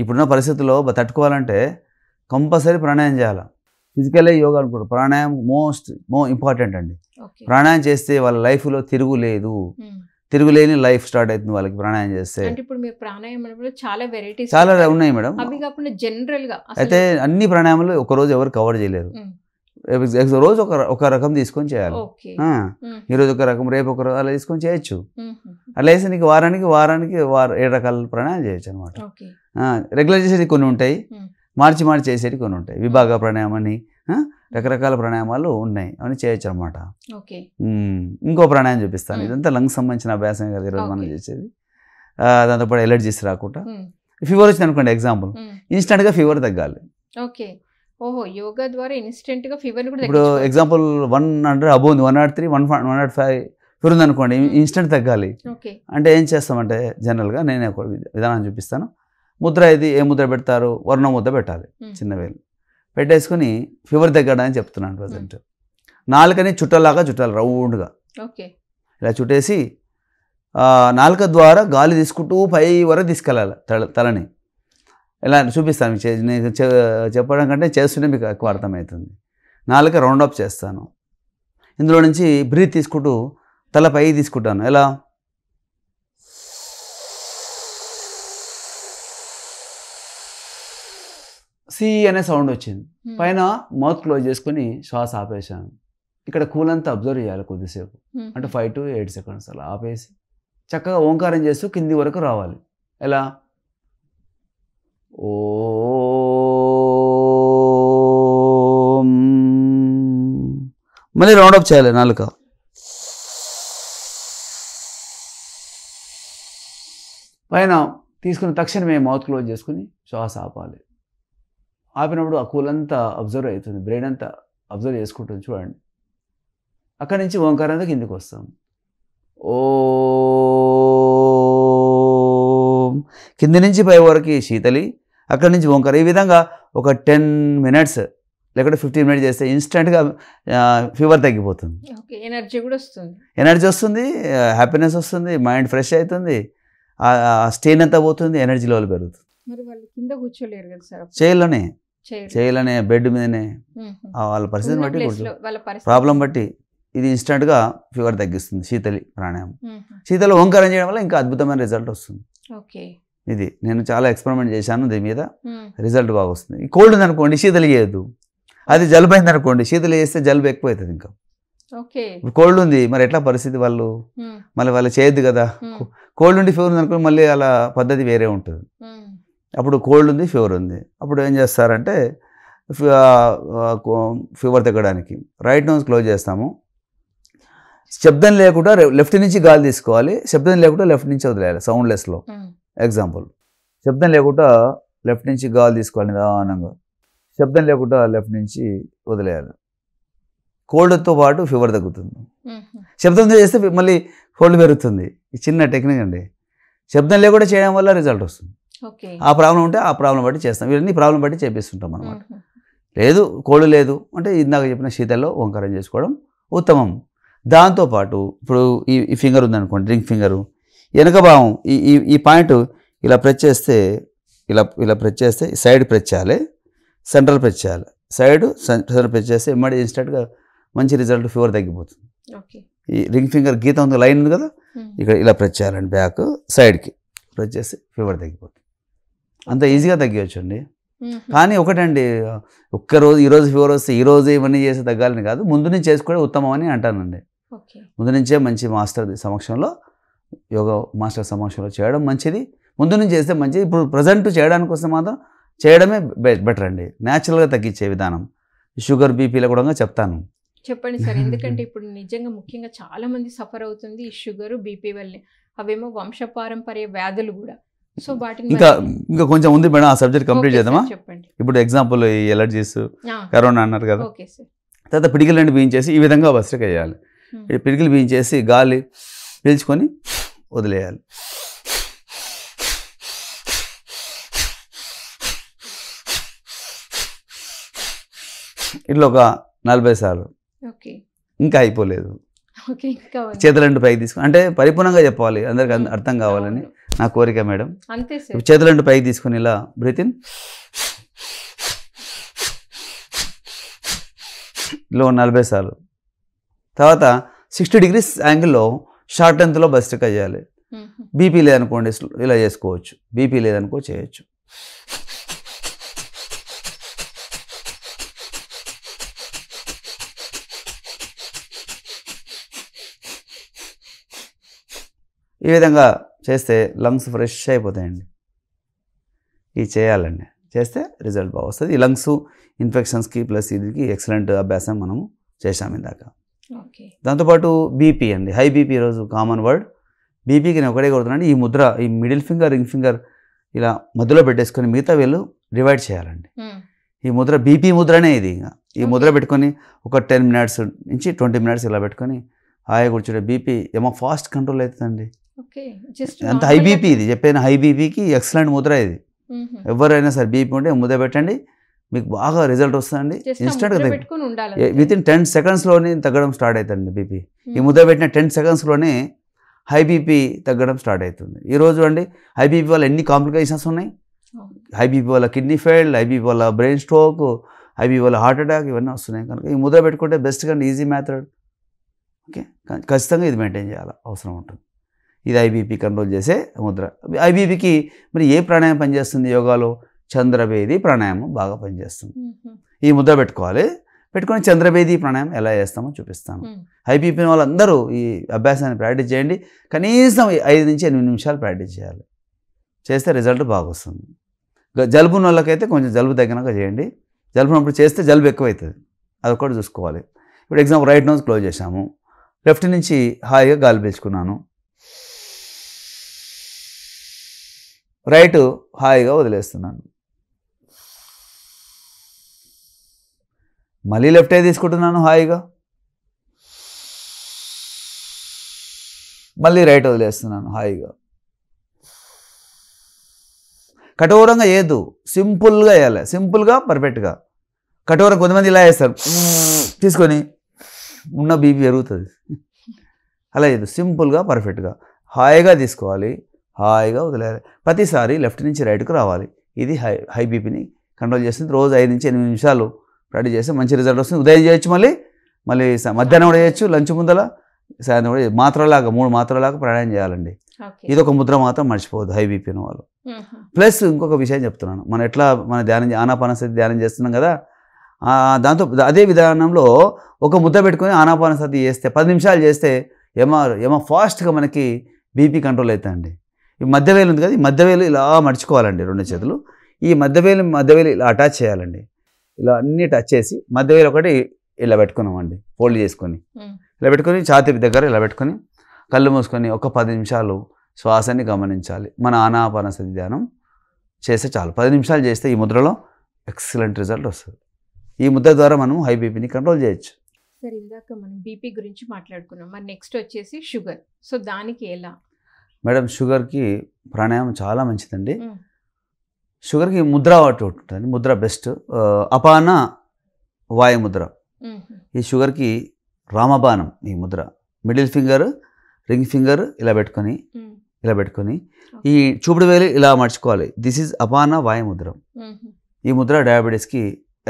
Speaker 2: ఇప్పుడున్న పరిస్థితుల్లో తట్టుకోవాలంటే కంపల్సరీ ప్రాణాయామం చేయాలి. ఫిజికలే యోగా అనుకుంటారు, ప్రాణాయామం మోర్ ఇంపార్టెంట్ అండి. ప్రాణాయామం చేస్తే వాళ్ళ లైఫ్లో తిరుగులేని లైఫ్ స్టార్ట్ అవుతుంది వాళ్ళకి ప్రాణాయామం చేస్తే. చాలా ఉన్నాయి మేడం. అయితే అన్ని ప్రాణాయామాలు ఒకరోజు ఎవరు కవర్ చేయలేరు. రోజు ఒక రకం తీసుకొని చేయాలి. ఈరోజు ఒక రకం, రేపు ఒక అలా తీసుకొని చేయొచ్చు. అలా వేసి నీకు వారానికి 7 రకాల ప్రాణాయామం చేయొచ్చు అనమాట. రెగ్యులర్ చేసేది కొన్ని ఉంటాయి, మార్చి చేసేవి కొన్ని ఉంటాయి. విభాగ ప్రాణాయామం అని రకరకాల ప్రాణాయామాలు ఉన్నాయి, అవన్నీ చేయొచ్చు అనమాట. ఇంకో ప్రాణాయామం చూపిస్తాను. ఇదంతా లంగ్స్ సంబంధించిన అభ్యాసం కదా ఈరోజు మనం చేసేది. దాంతోపాటు ఎలర్జీస్ రాకుండా. ఫీవర్ వచ్చింది అనుకోండి ఎగ్జాంపుల్, ఇన్స్టెంట్గా ఫీవర్ తగ్గాలి.
Speaker 1: యోగా ద్వారా ఇన్స్టెంట్ గా ఫీవర్ కూడా.
Speaker 2: ఇప్పుడు ఎగ్జాంపుల్ 100 అబోవ్ ఉంది, 103, 105 ఫీవర్ ఉంది అనుకోండి, ఇన్స్టెంట్ తగ్గాలి. అంటే ఏం చేస్తామంటే జనరల్గా నేను ఒక విధానం చూపిస్తాను. ముద్ర ఇది ఏ ముద్ర పెడతారు? వర్ణ ముద్ర పెట్టాలి. చిన్న వేలు పెట్టేసుకుని ఫీవర్ తగ్గడానికి చెప్తున్నాను ప్రజెంట్. నాలుకని చుట్టాలి రౌండ్గా ఇలా చుట్టేసి నాలుక ద్వారా గాలి తీసుకుంటూ పై వరకు తీసుకెళ్ళాలి తలని. ఇలా చూపిస్తాను నేను చెప్పడం కంటే చేస్తుంటే మీకు ఎక్కువ అర్థమవుతుంది. నాలుక రౌండ్ అప్ చేస్తాను. ఇందులో నుంచి బ్రీత్ తీసుకుంటూ తల పై తీసుకుంటాను. ఎలా? సి అనే సౌండ్ వచ్చింది. పైన మౌత్ క్లోజ్ చేసుకుని శ్వాస ఆపేసాను. ఇక్కడ కూలంతా అబ్జర్వ్ చేయాలి కొద్దిసేపు, అంటే 5 to 8 seconds అలా ఆపేసి చక్కగా ఓంకారం చేస్తూ కింది వరకు రావాలి. ఎలా? ఓం. మళ్ళీ రౌండప్ చేయాలి నాలుక. పైన తీసుకున్న తక్షణమే మౌత్ క్లోజ్ చేసుకుని శ్వాస ఆపాలి. ఆపినప్పుడు ఆ కూలంతా అబ్జర్వ్ అవుతుంది, బ్రెయిన్ అంతా అబ్జర్వ్ చేసుకుంటుంది. చూడండి, అక్కడి నుంచి ఓంకారంతో కిందికి వస్తాం. ఓం. కింది నుంచి పై వరకు శీతలి, అక్కడి నుంచి ఓంకారం. ఈ విధంగా ఒక 10 minutes లేకపోతే 15 minutes చేస్తే ఇన్స్టెంట్గా ఫీవర్ తగ్గిపోతుంది. ఎనర్జీ వస్తుంది, హ్యాపీనెస్ వస్తుంది, మైండ్ ఫ్రెష్ అవుతుంది, స్టెయిన్ అంతా పోతుంది, ఎనర్జీ లెవెల్ పెరుగుతుంది. చేయలోనే బెడ్ మీదనే వాళ్ళ పరిస్థితిని బట్టి ప్రాబ్లం బట్టి ఇది ఇన్స్టెంట్గా ఫీవర్ తగ్గిస్తుంది. శీతలి ప్రాణాయామం, శీతలి ఓంకారం చేయడం వల్ల ఇంకా అద్భుతమైన రిజల్ట్ వస్తుంది. ఇది నేను చాలా ఎక్స్పెరిమెంట్ చేశాను, దీని మీద రిజల్ట్ బాగా వస్తుంది. కోల్డ్ ఉంది అనుకోండి శీతలి చేయొద్దు, అది జలుబు అయింది అనుకోండి శీతలి చేస్తే జలుబు ఎక్కువ అవుతుంది. ఇంకా ఇప్పుడు కోల్డ్ ఉంది మరి ఎట్లా పరిస్థితి, మళ్ళీ వాళ్ళు చేయొద్దు కదా. కోల్డ్ ఉండి ఫీవర్ ఉంది అనుకోండి మళ్ళీ అలా పద్ధతి వేరే ఉంటుంది. అప్పుడు కోల్డ్ ఉంది ఫీవర్ ఉంది, అప్పుడు ఏం చేస్తారంటే ఫీవర్ తగ్గడానికి రైట్ నోస్ క్లోజ్ చేస్తాము. శబ్దం లేకుండా లెఫ్ట్ నుంచి గాలి తీసుకోవాలి, శబ్దం లేకుండా లెఫ్ట్ నుంచి వదిలేయాలి సౌండ్లెస్లో. ఎగ్జాంపుల్, శబ్దం లేకుండా లెఫ్ట్ నుంచి గాలి తీసుకోవాలి నిదానంగా, శబ్దం లేకుండా లెఫ్ట్ నుంచి వదిలేయాలి. కోల్డ్తో పాటు ఫీవర్ తగ్గుతుంది. శబ్దంతో చేస్తే మళ్ళీ ఫోల్డ్ పెరుగుతుంది. ఈ చిన్న టెక్నిక్ అండి. శబ్దం లేకుండా చేయడం వల్ల రిజల్ట్ వస్తుంది.
Speaker 1: ఓకే.
Speaker 2: ఆ ప్రాబ్లం ఉంటే ఆ ప్రాబ్లం బట్టి చేస్తాం. ఇవన్నీ ప్రాబ్లం బట్టి చేపిస్తుంటాం అనమాట. లేదు కోళ్ళు లేదు అంటే ఇందాక చెప్పిన శీతల్లో ఓంకారం చేసుకోవడం ఉత్తమం. దాంతోపాటు ఇప్పుడు ఈ ఫింగర్ ఉందనుకోండి, రింగ్ ఫింగరు వెనక భాగం ఈ పాయింట్ ఇలా ప్రెస్ చేస్తే ఇలా ప్రెస్ చేస్తే సైడ్ ప్రెస్ చేయాలి, సెంట్రల్ ప్రెస్ చేయాలి. సెంటర్ ప్రెస్ చేస్తే ఎమ్మడి ఇన్స్టెంట్గా మంచి రిజల్ట్, ఫీవర్ తగ్గిపోతుంది. ఈ రింగ్ ఫింగర్ గీత ఉంది, లైన్ ఉంది కదా, ఇక్కడ ఇలా ప్రెస్ చేయాలండి, బ్యాక్ సైడ్కి ప్రెస్ చేస్తే ఫీవర్ తగ్గిపోతుంది. అంత ఈజీగా తగ్గియొచ్చండి. కానీ ఒకటండి, ఒక్కరోజు ఈరోజు ఫీవర్ వస్తే ఈరోజు ఇవన్నీ చేసి తగ్గాలని కాదు, ముందు నుంచి చేసుకోవడం ఉత్తమం అని అంటానండి. ముందు నుంచే మంచి మాస్టర్ సమక్షంలో, యోగా మాస్టర్ సమక్షంలో చేయడం మంచిది. ముందు నుంచి చేస్తే మంచిది. ఇప్పుడు ప్రజెంట్ చేయడానికి వస్తే మాత్రం చేయడమే బెటర్ అండి, న్యాచురల్గా తగ్గించే విధానం. షుగర్ బీపీలో కూడా చెప్తాను.
Speaker 1: చెప్పండి సార్. ఎందుకంటే ఇప్పుడు నిజంగా ముఖ్యంగా చాలా మంది సఫర్ అవుతుంది ఈ షుగర్ బీపీ వల్లే. అవేమో వంశపారంపర్య వ్యాధులు కూడా. సో వాటిని
Speaker 2: ఇంకా కొంచెం ఉంది మేడం, ఆ సబ్జెక్ట్ కంప్లీట్ చేద్దామా?
Speaker 1: చెప్పండి.
Speaker 2: ఇప్పుడు ఎగ్జాంపుల్ ఈ ఎలర్జీస్, కరోనా అన్నారు కదా,
Speaker 1: ఓకే సార్.
Speaker 2: తర్వాత పిడికిలు రెండు బీయించేసి ఈ విధంగా భస్త్రిక వేయాలి. పిడికిలు బీయించేసి గాలి పీల్చుకొని వదిలేయాలి. ఇట్లా ఒక 40 సార్లు. ఇంకా అయిపోలేదు. చేతులు రెండు పైకి తీసుకుని, అంటే పరిపూర్ణంగా చెప్పాలి, అందరికి అర్థం కావాలని నా కోరిక మేడం. చేతులు రెండు పైకి తీసుకుని ఇలా బ్రీత్ ఇన్, ఇలా 40 సార్లు. తర్వాత 60 degrees యాంగిల్లో షార్ట్ లెంత్లో భస్త్రిక చేయాలి. బీపీ లేదనుకోండి ఇలా చేసుకోవచ్చు, బీపీ లేదనుకో చేయొచ్చు. ఈ విధంగా చేస్తే లంగ్స్ ఫ్రెష్ అయిపోతాయండి. ఇది చేయాలండి, చేస్తే రిజల్ట్ బాగా వస్తుంది. ఈ లంగ్స్ ఇన్ఫెక్షన్స్కి ప్లస్ ఇదికి ఎక్సలెంట్ అభ్యాసం మనము చేశాము ఇందాక. దాంతోపాటు బీపీ అండి, హై బీపీ ఈరోజు కామన్ వర్డ్. బీపీకి నేను ఒకటే కొడుతున్నాను, ఈ ముద్ర, ఈ మిడిల్ ఫింగర్ రింగ్ ఫింగర్ ఇలా మధ్యలో పెట్టేసుకొని మిగతా వేళ్ళు డివైడ్ చేయాలండి. ఈ ముద్ర బీపీ ముద్రనే ఇది. ఈ ముద్ర పెట్టుకొని ఒక 10 minutes నుంచి 20 minutes ఇలా పెట్టుకొని హాయిగా కూర్చుంటే బీపీ ఏమో ఫాస్ట్ కంట్రోల్ అవుతుందండి. అంత హై బీపీ ఇది చెప్పాను, హై బీపీకి ఎక్సలెంట్ ముద్ర ఇది. ఎవరైనా సరే బీపీ ఉంటే ముద్ర పెట్టండి, మీకు బాగా రిజల్ట్ వస్తుందండి. ఇన్స్టెంట్గా వితిన్ 10 secondsలోనే తగ్గడం స్టార్ట్ అవుతుంది బీపీ. ఈ ముద్ర పెట్టిన 10 secondsలోనే హై బీపీ తగ్గడం స్టార్ట్ అవుతుంది. ఈరోజు అండి హై బీపీ వల్ల ఎన్ని కాంప్లికేషన్స్ ఉన్నాయి. హై బీపీ వల్ల కిడ్నీ ఫెయిల్, హై బీపీ వల్ల బ్రెయిన్ స్ట్రోక్, హై బీపీ వల్ల హార్ట్ అటాక్, ఇవన్నీ వస్తున్నాయి. కనుక ఈ ముద్ర పెట్టుకుంటే బెస్ట్ కానీ ఈజీ మెథడ్. ఓకే, ఖచ్చితంగా ఇది మెయింటైన్ చేయాలి, అవసరం ఉంటుంది. ఇది ఐబీపీ కంట్రోల్ చేసే ముద్ర. ఐబీపీకి మరి ఏ ప్రాణాయామం పనిచేస్తుంది యోగాలో? చంద్రభేది ప్రాణాయామం బాగా పనిచేస్తుంది. ఈ ముద్ర పెట్టుకోవాలి, పెట్టుకొని చంద్రభేది ప్రాణాయామం ఎలా చేస్తామో చూపిస్తాను. ఐబీపీ వాళ్ళందరూ ఈ అభ్యాసాన్ని ప్రాక్టీస్ చేయండి. కనీసం 5 నుంచి 8 నిమిషాలు ప్రాక్టీస్ చేయాలి, చేస్తే రిజల్ట్ బాగా వస్తుంది. జలుబు ఉన్న వాళ్ళకైతే కొంచెం జలుబు తగ్గినాక చేయండి. జలుబు ఉన్నప్పుడు చేస్తే జలుబు ఎక్కువవుతుంది, అదొకటి చూసుకోవాలి. ఇప్పుడు ఎగ్జాంపుల్ రైట్ నోజ్ క్లోజ్ చేశాము, లెఫ్ట్ నుంచి హాయిగా గాలి పీల్చుకున్నాను, రైట్ హాయిగా వదిలేస్తున్నాను, మళ్ళీ లెఫ్ట్ అయి తీసుకుంటున్నాను హాయిగా, మళ్ళీ రైట్ వదిలేస్తున్నాను హాయిగా. కఠోరంగా వేయద్దు, సింపుల్గా వేయాలి, సింపుల్గా పర్ఫెక్ట్గా. కఠోరం కొంతమంది ఇలా వేస్తారు, తీసుకొని ఉన్న బీపీ పెరుగుతుంది. అలా లేదు, సింపుల్గా పర్ఫెక్ట్గా హాయిగా తీసుకోవాలి, హాయిగా వదిలేయాలి. ప్రతిసారి లెఫ్ట్ నుంచి రైట్కు రావాలి. ఇది హై బీపీని కంట్రోల్ చేస్తుంది. రోజు 5 నుంచి 8 నిమిషాలు ప్రాక్టీస్ చేస్తే మంచి రిజల్ట్ వస్తుంది. ఉదయం చేయొచ్చు, మళ్ళీ మధ్యాహ్నం కూడా చేయొచ్చు, లంచ్ ముందల, సాయంత్రం కూడా. మాత్రలాగా 3 మాత్రలాగా ప్రాణాయామం చేయాలండి. ఇది ఒక ముద్ర మాత్రం మర్చిపోవద్దు హై బీపీ ఉన్న వాళ్ళు. ప్లస్ ఇంకొక విషయం చెప్తున్నాను, మనం ఎట్లా ధ్యానం ఆనాపానసతి ధ్యానం చేస్తున్నాం కదా, దాంతో అదే విధానంలో ఒక ముద్ర పెట్టుకొని ఆనాపానసతి చేస్తే 10 నిమిషాలు చేస్తే ఏమో ఫాస్ట్గా మనకి బీపీ కంట్రోల్ అవుతుందండి. ఈ మధ్యవేలు ఉంది కదా, ఈ మధ్యవేలు ఇలా మర్చుకోవాలండి 2 చేతులు. ఈ మధ్యవేలు ఇలా అటాచ్ చేయాలండి. ఇలా అన్నీ టచ్ చేసి మధ్యవేలు ఒకటి ఇలా పెట్టుకున్నామండి, ఫోల్డ్ చేసుకొని ఇలా పెట్టుకొని ఛాతీ దగ్గర ఇలా పెట్టుకొని కళ్ళు మూసుకొని ఒక 10 నిమిషాలు శ్వాసని గమనించాలి. మన ఆనాపానసతి ధ్యానం చేస్తే చాలు. 10 నిమిషాలు చేస్తే ఈ ముద్రలో ఎక్సలెంట్ రిజల్ట్ వస్తుంది. ఈ ముద్ర ద్వారా మనం హై బీపీని కంట్రోల్ చేయొచ్చు.
Speaker 1: సరే, ఇందాక మనం బీపీ గురించి మాట్లాడుకున్నాం. మరి నెక్స్ట్ వచ్చేసి షుగర్. సో దానికి ఎలా?
Speaker 2: మేడం షుగర్కి ప్రాణాయామం చాలా మంచిదండి.
Speaker 1: మ్మ్.
Speaker 2: షుగర్కి ముద్ర ఒకటి ఉంటుంది, ముద్ర బెస్ట్. అపాన వాయు ముద్ర.
Speaker 1: మ్మ్.
Speaker 2: ఈ షుగర్కి రామబాణం ఈ Mudra. Middle finger, ring finger ఇలా పెట్టుకొని
Speaker 1: మ్మ్.
Speaker 2: ఇలా పెట్టుకొని ఈ చూపుడు వేలు ఇలా మర్చుకోవాలి. దిస్ ఈజ్ అపాన వాయు ముద్ర.
Speaker 1: మ్మ్.
Speaker 2: ఈ ముద్ర డయాబెటీస్కి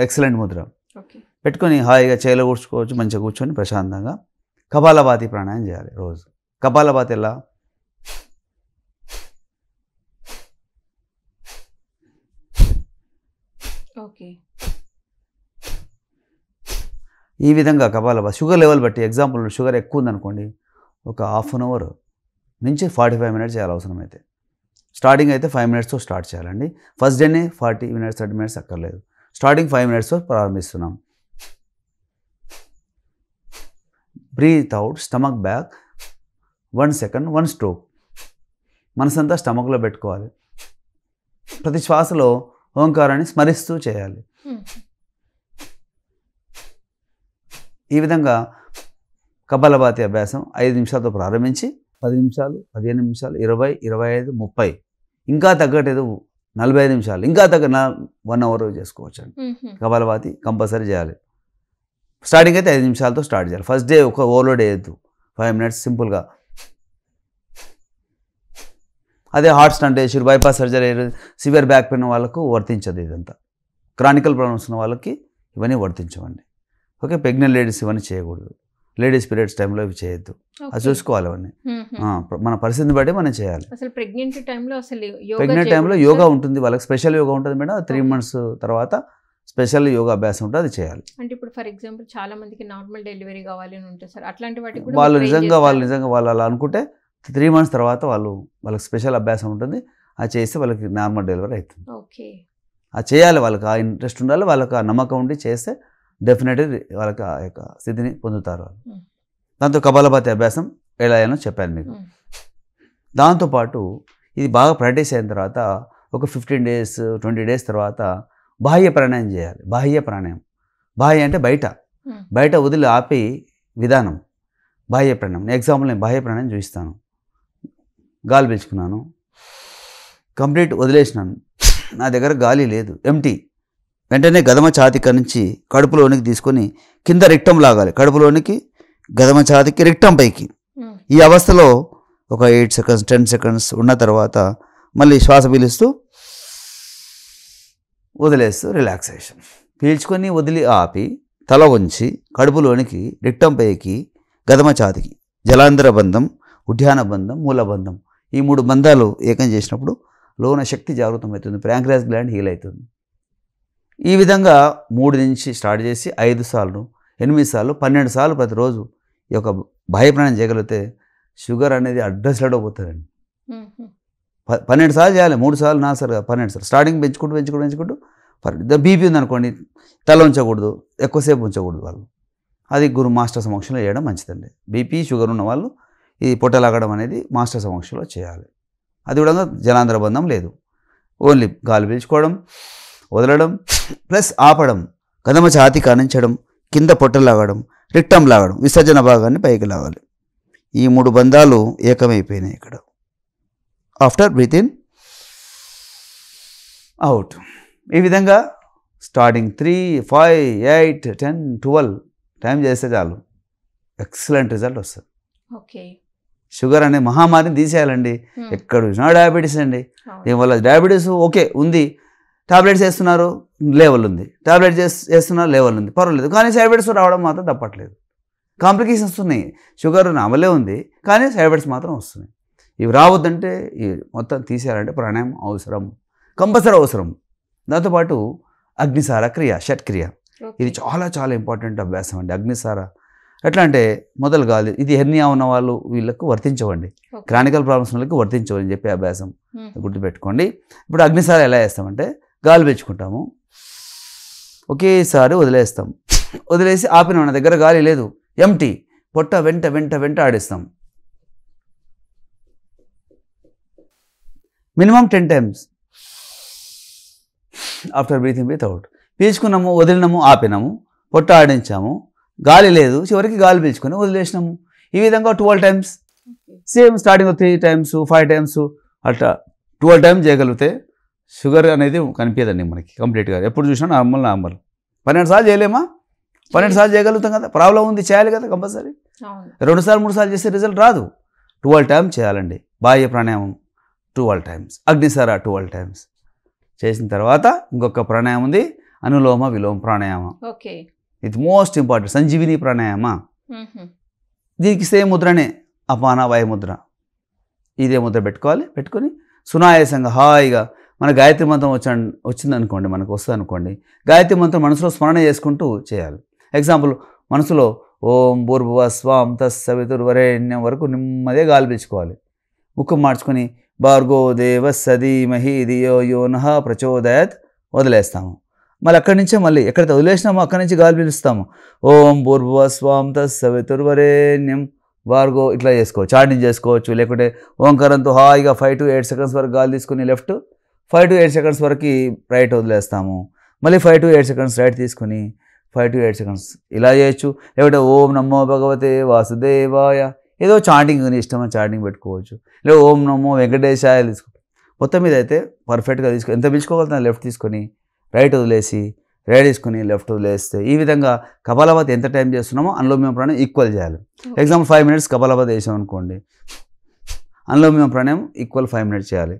Speaker 2: ఎక్సలెంట్ ముద్ర.
Speaker 1: ఓకే.
Speaker 2: పెట్టుకొని హాయిగా చేలో కూర్చుకోవచ్చు, మంచిగా కూర్చొని ప్రశాంతంగా కపాలభాతి ప్రాణాయామం చేయాలి రోజు. కపాలభాతి ఎలా?
Speaker 1: ఓకే.
Speaker 2: ఈ విధంగా కపాలభాతి షుగర్ లెవెల్ బట్టి, ఎగ్జాంపుల్ షుగర్ ఎక్కువ ఉందనుకోండి, ఒక హాఫ్ అన్ అవర్ నుంచి 45 మినిట్స్ చేయాలి అవసరమైతే. స్టార్టింగ్ అయితే 5 మినిట్స్తో స్టార్ట్ చేయాలండి. ఫస్ట్ డేనే 40 మినిట్స్ 30 మినిట్స్ అక్కర్లేదు. స్టార్టింగ్ 5 మినిట్స్తో ప్రారంభిస్తున్నాం. Breath out, stomach back, 1 second 1 stroke. మనసంతా స్టమక్లో పెట్టుకోవాలి. ప్రతి శ్వాసలో ఓంకారాన్ని స్మరిస్తూ చేయాలి.
Speaker 1: మ్మ్. ఈ
Speaker 2: ఈ విధంగా కపాలభాతి అభ్యాసం 5 నిమిషాలతో ప్రారంభించి 10 నిమిషాలు, 15 నిమిషాలు, 20, 25, 30, ఇంకా తగ్గట్లేదు 45 నిమిషాలు, ఇంకా తగ్గ 1 అవర్ చేసుకోవచ్చు అండి.
Speaker 1: మ్మ్.
Speaker 2: కపాలభాతి కంపల్సరీ చేయాలి. స్టార్టింగ్ అయితే 5 నిమిషాలతో స్టార్ట్ చేయాలి. ఫస్ట్ డే ఒక ఓవర్లోడ్ వేయద్దు. 5 మినిట్స్ సింపుల్గా. అదే హార్ట్ స్టంట్ చేసి bypass surgery, severe back pain వాళ్ళకు వర్తించదు ఇదంతా. క్రానికల్ ప్రాబ్లమ్స్ ఉన్న వాళ్ళకి ఇవన్నీ వర్తించవండి. ఓకే. ప్రెగ్నెంట్ లేడీస్ ఇవన్నీ చేయకూడదు. లేడీస్ పీరియడ్స్ టైంలో ఇవి చేయొద్దు. అది చూసుకోవాలి అవన్నీ. మన పరిస్థితిని బట్టి మనం చేయాలి.
Speaker 1: అసలు ప్రెగ్నెంట్ టైంలో అసలు యోగా
Speaker 2: ప్రెగ్నెంట్ టైంలో యోగా ఉంటుంది, వాళ్ళకి స్పెషల్ యోగా ఉంటుంది మేడం. 3 మంత్స్ తర్వాత స్పెషల్ యోగా అభ్యాసం ఉంటుంది, అది చేయాలి.
Speaker 1: అంటే ఇప్పుడు ఫర్ ఎగ్జాంపుల్ చాలా మందికి నార్మల్ డెలివరీ కావాలి అని ఉంటుంది సార్, అట్లాంటి వాటికి కూడా
Speaker 2: వాళ్ళు
Speaker 1: మీరు train
Speaker 2: నిజంగా
Speaker 1: చేస్తారా?
Speaker 2: వాళ్ళు అలా అనుకుంటే 3 మంత్స్ తర్వాత వాళ్ళకి స్పెషల్ అభ్యాసం ఉంటుంది, అది చేస్తే వాళ్ళకి నార్మల్ డెలివరీ అవుతుంది.
Speaker 1: ఓకే.
Speaker 2: అది చేయాలి. వాళ్ళకి ఆ ఇంట్రెస్ట్ ఉండాలి, వాళ్ళకి ఆ నమ్మకం ఉండి చేస్తే డెఫినెట్లీ వాళ్ళకి ఆ యొక్క స్థితిని పొందుతారు వాళ్ళు.
Speaker 1: మ్మ్.
Speaker 2: దాంతో కపాలభాతి అభ్యాసం ఎలా అయినా చెప్పాను మీకు.
Speaker 1: మ్మ్.
Speaker 2: దాంతోపాటు ఇది బాగా ప్రాక్టీస్ అయిన తర్వాత ఒక 15 డేస్ 20 డేస్ తర్వాత బాహ్య ప్రాణాయామం చేయాలి. బాహ్య ప్రాణాయామం, బాహ్య అంటే బయట,
Speaker 1: మ్మ్.
Speaker 2: బయట వదిలి ఆపి విధానం బాహ్య ప్రాణాయామం. ఎగ్జాంపుల్ నేను బాహ్య ప్రాణాయామం చూపిస్తాను. గాలి పీల్చుకున్నాను, కంప్లీట్ వదిలేసినాను, నా దగ్గర గాలి లేదు, ఎంటీ. వెంటనే గదమ ఛాతిక నుంచి కడుపులోనికి తీసుకొని కింద రిక్టం లాగాలి. కడుపులోనికి గదమ ఛాతికి రిక్టం పైకి.
Speaker 1: మ్మ్.
Speaker 2: ఈ అవస్థలో ఒక 8 సెకండ్స్ 10 సెకండ్స్ ఉన్న తర్వాత మళ్ళీ శ్వాస పీలుస్తూ వదిలేస్తూ రిలాక్సేషన్. పీల్చుకొని వదిలి ఆపి తల వంచి కడుపులోనికి రిక్టం పైకి గదమ ఛాతికి జలాంధ్ర బంధం, ఉద్యాన బంధం, మూలబంధం, ఈ 3 బంధాలు ఏకం చేసినప్పుడు లోన శక్తి జాగృతం అవుతుంది, ప్యాంక్రియాస్ గ్లాండ్ హీల్ అవుతుంది. ఈ విధంగా 3 నుంచి స్టార్ట్ చేసి 5 సార్లు, 8 సార్లు, 12 సార్లు ప్రతిరోజు ఈ యొక్క బాహ్య ప్రాణాయామం చేయగలిగితే షుగర్ అనేది అడ్రస్లో పోతుందండి.
Speaker 1: మ్మ్.
Speaker 2: 12 సార్లు చేయాలి, 3 సార్లు 4 సార్లు 12 సార్లు. స్టార్టింగ్ పెంచుకుంటూ బీపీ ఉందనుకోండి, తల ఉంచకూడదు, ఎక్కువసేపు ఉంచకూడదు వాళ్ళు. అది గురు మాస్టర్ సమక్షంలో చేయడం మంచిదండి. బీపీ షుగర్ ఉన్న వాళ్ళు ఈ పొట్టలాగడం అనేది మాస్టర్ సమక్షంలో చేయాలి. అది కూడా జలాంధ్ర బంధం లేదు, ఓన్లీ గాలి పీల్చుకోవడం, వదలడం ప్లస్ ఆపడం, కదమ ఛాతి కానించడం, కింద పొట్టలాగడం, రిక్టం లాగడం, విసర్జన భాగాన్ని పైకి లాగాలి. ఈ 3 బంధాలు ఏకమైపోయినాయి ఇక్కడ. After breathe in, out. ఈ విధంగా స్టార్టింగ్ 3, 5, 8, 10, 12 టైం చేస్తే చాలు, ఎక్సలెంట్ రిజల్ట్ వస్తుంది.
Speaker 1: ఓకే.
Speaker 2: షుగర్ అనే మహమ్మారిని తీసేయాలండి.
Speaker 1: మ్మ్.
Speaker 2: ఎక్కడ చూసినా డయాబెటీస్ అండి.
Speaker 1: అవును.
Speaker 2: దీనివల్ల డయాబెటీస్ ఓకే ఉంది, టాబ్లెట్స్ వేస్తున్నారు, లెవెల్ ఉంది, టాబ్లెట్స్ వేస్తున్నారు, లెవెల్ ఉంది, పర్వాలేదు. కానీ సైడ్ ఎఫెక్ట్స్ రావడం మాత్రం తప్పట్లేదు. కాంప్లికేషన్స్ ఉన్నాయి. షుగర్ నామలే ఉంది, కానీ సైడ్ ఎఫెక్ట్స్ మాత్రం వస్తున్నాయి. ఇవి రావద్దంటే ఇవి మొత్తం తీసేయాలంటే ప్రాణాయామం అవసరం, కంపల్సరీ అవసరం. దాంతోపాటు అగ్నిసార క్రియ, షట్క్రియ, ఇది చాలా చాలా ఇంపార్టెంట్ అభ్యాసం అండి. అగ్నిసార ఎట్లా అంటే మొదలు గాలి, ఇది హెర్నియా ఉన్న వాళ్ళు వీళ్ళకు వర్తించవండి, క్రానికల్ ప్రాబ్లమ్స్ వాళ్ళకి వర్తించవని చెప్పే అభ్యాసం గుర్తుపెట్టుకోండి. ఇప్పుడు అగ్నిసార ఎలా చేస్తామంటే గాలి పెంచుకుంటాము, ఒకేసారి వదిలేస్తాం, వదిలేసి ఆపిన మన దగ్గర గాలి లేదు, ఎంటీ, పొట్ట వెంట వెంట వెంట ఆడిస్తాం. Minimum 10 times after breathing breath out. పీల్చుకున్నాము, వదిలినాము, ఆపినాము, పొట్ట ఆడించాము, గాలి లేదు, చివరికి గాలి పీల్చుకొని వదిలేసినాము. ఈ విధంగా 12 times, same starting 3 times 5 times అట్లా 12 టైమ్స్ చేయగలిగితే షుగర్ అనేది కనిపించదండి మనకి కంప్లీట్గా. ఎప్పుడు చూసినా నార్మల్ 12 సార్లు చేయలేమా? 12 సార్లు చేయగలుగుతాం కదా. ప్రాబ్లం ఉంది, చేయాలి కదా కంపల్సరీ. 2 సార్లు 3 సార్లు చేస్తే రిజల్ట్ రాదు. 12 టైమ్స్ చేయాలండి. బాహ్య ప్రాణాయామం 12 టైమ్స్, అగ్నిసార 12 టైమ్స్ చేసిన తర్వాత ఇంకొక ప్రాణాయామం ఉంది, అనులోమ విలోమ ప్రాణాయామం. ఇది మోస్ట్ ఇంపార్టెంట్, సంజీవిని ప్రాణాయామ. దీనికి సేమ్ ముద్రనే అపాన వాయు ముద్ర. ఇదే ముద్ర పెట్టుకోవాలి. పెట్టుకొని సునాయాసంగా హాయిగా మన గాయత్రి మంత్రం వచ్చింది అనుకోండి, మనకు వస్తుంది అనుకోండి, గాయత్రి మంత్రం మనసులో స్మరణ చేసుకుంటూ చేయాలి. ఎగ్జాంపుల్, మనసులో ఓం భూర్భువ స్వాం తస్సవితుర్వరేణ్యం వరకు నెమ్మదిగా గాలి పీల్చుకోవాలి. ముక్కు మార్చుకొని భార్గో దేవస్య ధీమహి ధియో యో నః ప్రచోదయాత్ వదిలేస్తాము. మళ్ళీ అక్కడి నుంచే మళ్ళీ ఎక్కడైతే వదిలేసినామో అక్కడి నుంచి గాలి పీలుస్తాము. ఓం భూర్భువ స్వాం తస్సవితుర్వరేణ్యం భార్గో ఇట్లా చేసుకోవచ్చు, చాటింగ్ చేసుకోవచ్చు. లేకుంటే ఓంకారంతో హాయిగా 5 to 8 seconds వరకు గాలి తీసుకుని లెఫ్ట్, 5 to 8 seconds వరకు రైట్ వదిలేస్తాము. మళ్ళీ 5 to 8 seconds రైట్ తీసుకుని 5 to 8 seconds ఇలా చేయొచ్చు. లేకపోతే ఓం నమో భగవతే వాసుదేవాయ ఏదో చాటింగ్ ఇష్టమైన చాటింగ్ పెట్టుకోవచ్చు. లేదా ఓం నమో వెంకటేశాయ తీసుకో. మొత్తం మీద అయితే పర్ఫెక్ట్గా తీసుకో. ఎంత పిలుచుకోగలుగుతున్నా లెఫ్ట్ తీసుకొని రైట్ వదిలేసి, రైట్ తీసుకుని లెఫ్ట్ వదిలేస్తే ఈ విధంగా కపాలభాతి ఎంత టైం చేస్తున్నామో అనులోమ ప్రాణాయం ఈక్వల్ చేయాలి. ఎగ్జాంపుల్ 5 minutes కపాలభాతి వేసాం అనుకోండి, అనులోమ ప్రాణాయం ఈక్వల్ 5 minutes చేయాలి.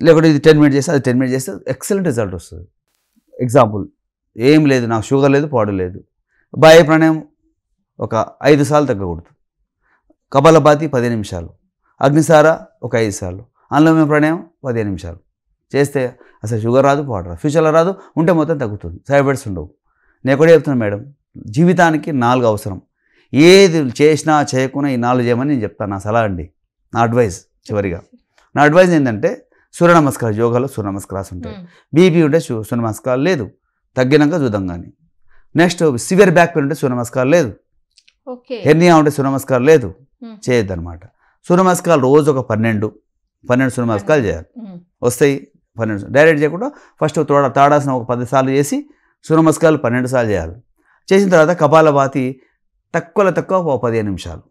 Speaker 2: లేకపోతే ఇది 10 minutes చేస్తే అది 10 minutes చేస్తే ఎక్సలెంట్ రిజల్ట్ వస్తుంది. ఎగ్జాంపుల్, ఏం లేదు, నాకు షుగర్ లేదు, పాడు లేదు, బాహ్య ప్రాణాయం ఒక 5 సార్లు తగ్గకూడదు, కపాలభాతి 15 నిమిషాలు, అగ్నిసార ఒక 5 సార్లు, అనులోమ ప్రాణాయం 15 నిమిషాలు చేస్తే అసలు షుగర్ రాదు, పాడు రాదు, ఫ్యూచర్లో రాదు, ఉంటే మొత్తం తగ్గుతుంది, సైడ్ ఎఫెక్ట్స్ ఉండవు. నేను కూడా చెప్తున్నాను మేడం, జీవితానికి 4 అవసరం. ఏది చేసినా చేయకుండా ఈ 4 చేయమని నేను చెప్తాను. నా సలహా అండి, నా అడ్వైస్. చివరిగా నా అడ్వైస్ ఏంటంటే సూర్య నమస్కారం, యోగాలో సూర్య నమస్కారాలు ఉంటాయి. బీపీ ఉంటే సూర్య నమస్కారం లేదు, తగ్గినాక చూద్దాం. కానీ నెక్స్ట్ సివియర్ బ్యాక్ పెయిన్ ఉంటే సూర్య నమస్కారం లేదు, హెర్నియా ఉంటే సూర్య నమస్కారం లేదు, చేయొద్దు అనమాట. సూర్య నమస్కారాలు రోజు ఒక 12 సూర్య నమస్కారాలు చేయాలి. వస్తాయి 12 డైరెక్ట్ చేయకుండా ఫస్ట్ తాడాసన ఒక 10 సార్లు చేసి సూర్య నమస్కారాలు 12 సార్లు చేయాలి. చేసిన తర్వాత కపాలభాతి తక్కువ 15 నిమిషాలు.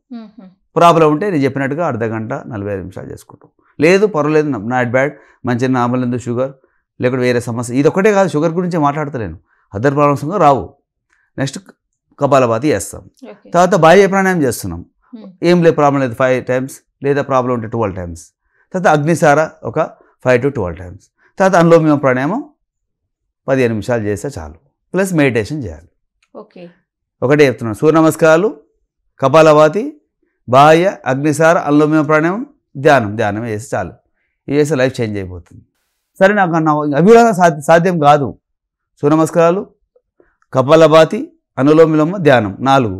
Speaker 2: ప్రాబ్లం ఉంటే నేను చెప్పినట్టుగా అర్ధ గంట 45 నిమిషాలు చేసుకుంటాం. లేదు పర్వాలేదు, నాట్ బ్యాడ్, మంచి నార్మల్ ఎందుకు షుగర్ లేకపోతే వేరే సమస్య, ఇది ఒకటే కాదు, షుగర్ గురించి మాట్లాడతలేను, అదర్ ప్రాబ్లమ్స్ రావు. నెక్స్ట్ కపాలభాతి చేస్తాం. తర్వాత బాహ్య ప్రాణాయామం చేస్తున్నాం. ఏం లేదు, ప్రాబ్లం లేదు 5 times, లేదా ప్రాబ్లం ఉంటే 12 times. తర్వాత అగ్నిసార ఒక 5 to 12 times. తర్వాత అనులోమ ప్రాణాయామం 15 నిమిషాలు చేస్తే చాలు, ప్లస్ మెడిటేషన్ చేయాలి. ఒకటే చెప్తున్నాను, సూర్య నమస్కారాలు, కపాలభాతి, బాహ్య, అగ్నిసార, అనులోమ ప్రాణాయామం, ధ్యానం చేస్తే చాలు. ఇది చేస్తే లైఫ్ చేంజ్ అయిపోతుంది. సరే, నాకు అవి కూడా సాధ్యం కాదు. సూర్య నమస్కారాలు, కపాలభాతి, అనులోమ విలోమ, ధ్యానం 4.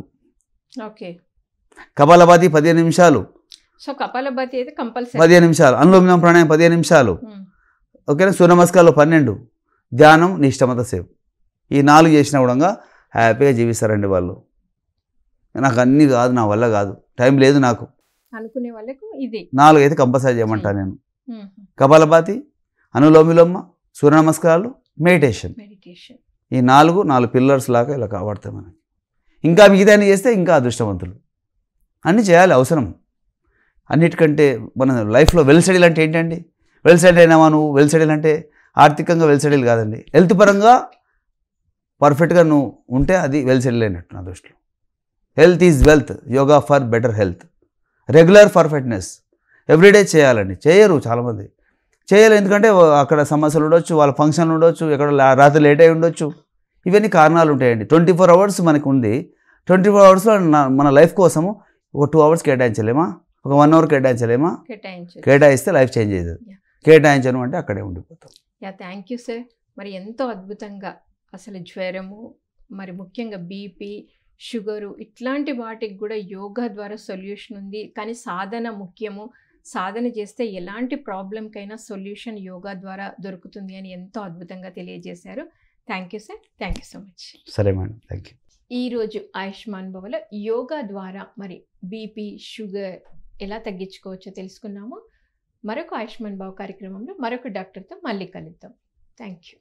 Speaker 2: కపాలభాతి 15 నిమిషాలు,
Speaker 1: కపాలభాతి అయితే కంపల్సరీ
Speaker 2: 15 నిమిషాలు, అనులోమ ప్రాణాయామం 15 నిమిషాలు, ఓకేనా. సూర్య నమస్కారాలు 12, ధ్యానం నీ ఇష్టమంత సేపు. ఈ 4 చేసిన కూడా హ్యాపీగా జీవిస్తారండి వాళ్ళు. నాకు అన్నీ కాదు, నా వల్ల కాదు, టైం లేదు నాకు
Speaker 1: అనుకునే వాళ్ళకు ఇది
Speaker 2: 4 అయితే కంపల్సరీ చేయమంటాను నేను. కపాలభాతి, అనులోమ విలోమ, సూర్య నమస్కారాలు, మెడిటేషన్. ఈ 4 పిల్లర్స్ లాగా ఇలా కాపాడతాయి మనకి. ఇంకా మిగతా చేస్తే ఇంకా అదృష్టవంతులు. అన్నీ చేయాలి, అవసరం. అన్నిటికంటే మన లైఫ్లో వెల్ సెటిల్ అంటే ఏంటండి? వెల్ సెటిల్ అయినావా నువ్వు? వెల్ సెటిల్ అంటే ఆర్థికంగా వెల్ సెటిల్ కాదండి, హెల్త్ పరంగా పర్ఫెక్ట్గా నువ్వు ఉంటే అది వెల్ సెటిల్ అయినట్టు నా దృష్టిలో. Health is wealth, yoga for better health, regular for fitness. Everyday చేయాలండి. చేయరు చాలామంది, చేయరు. ఎందుకంటే అక్కడ సమస్యలు ఉండొచ్చు, వాళ్ళ ఫంక్షన్లు ఉండొచ్చు, ఎక్కడ రాత్రి లేట్ అయి ఉండొచ్చు, ఇవన్నీ కారణాలు ఉంటాయండి. 24 hours మనకు ఉంది. 24 hours మన లైఫ్ కోసము ఒక 2 hours కేటాయించలేమా? ఒక 1 hour కేటాయించలేమా? కేటాయిస్తే లైఫ్ చేంజ్ అయ్యేది. కేటాయించను అంటే అక్కడే ఉండిపోతాం.
Speaker 1: Thank you sir. మరి ఎంతో అద్భుతంగా అసలు జ్వరము, మరి ముఖ్యంగా బీపీ, షుగరు ఇట్లాంటి వాటికి కూడా యోగా ద్వారా సొల్యూషన్ ఉంది. కానీ సాధన ముఖ్యము. సాధన చేస్తే ఎలాంటి ప్రాబ్లంకైనా సొల్యూషన్ యోగా ద్వారా దొరుకుతుంది అని ఎంతో అద్భుతంగా తెలియజేశారు. Thank you sir. Thank you so much.
Speaker 2: సరే మేడం, థ్యాంక్ యూ.
Speaker 1: ఈరోజు ఆయుష్మాన్ భవలో యోగా ద్వారా మరి బీపీ, షుగర్ ఎలా తగ్గించుకోవచ్చో తెలుసుకున్నాము. మరొక ఆయుష్మాన్ భవ కార్యక్రమంలో మరొక డాక్టర్తో మళ్ళీ కలుద్దాం. Thank you.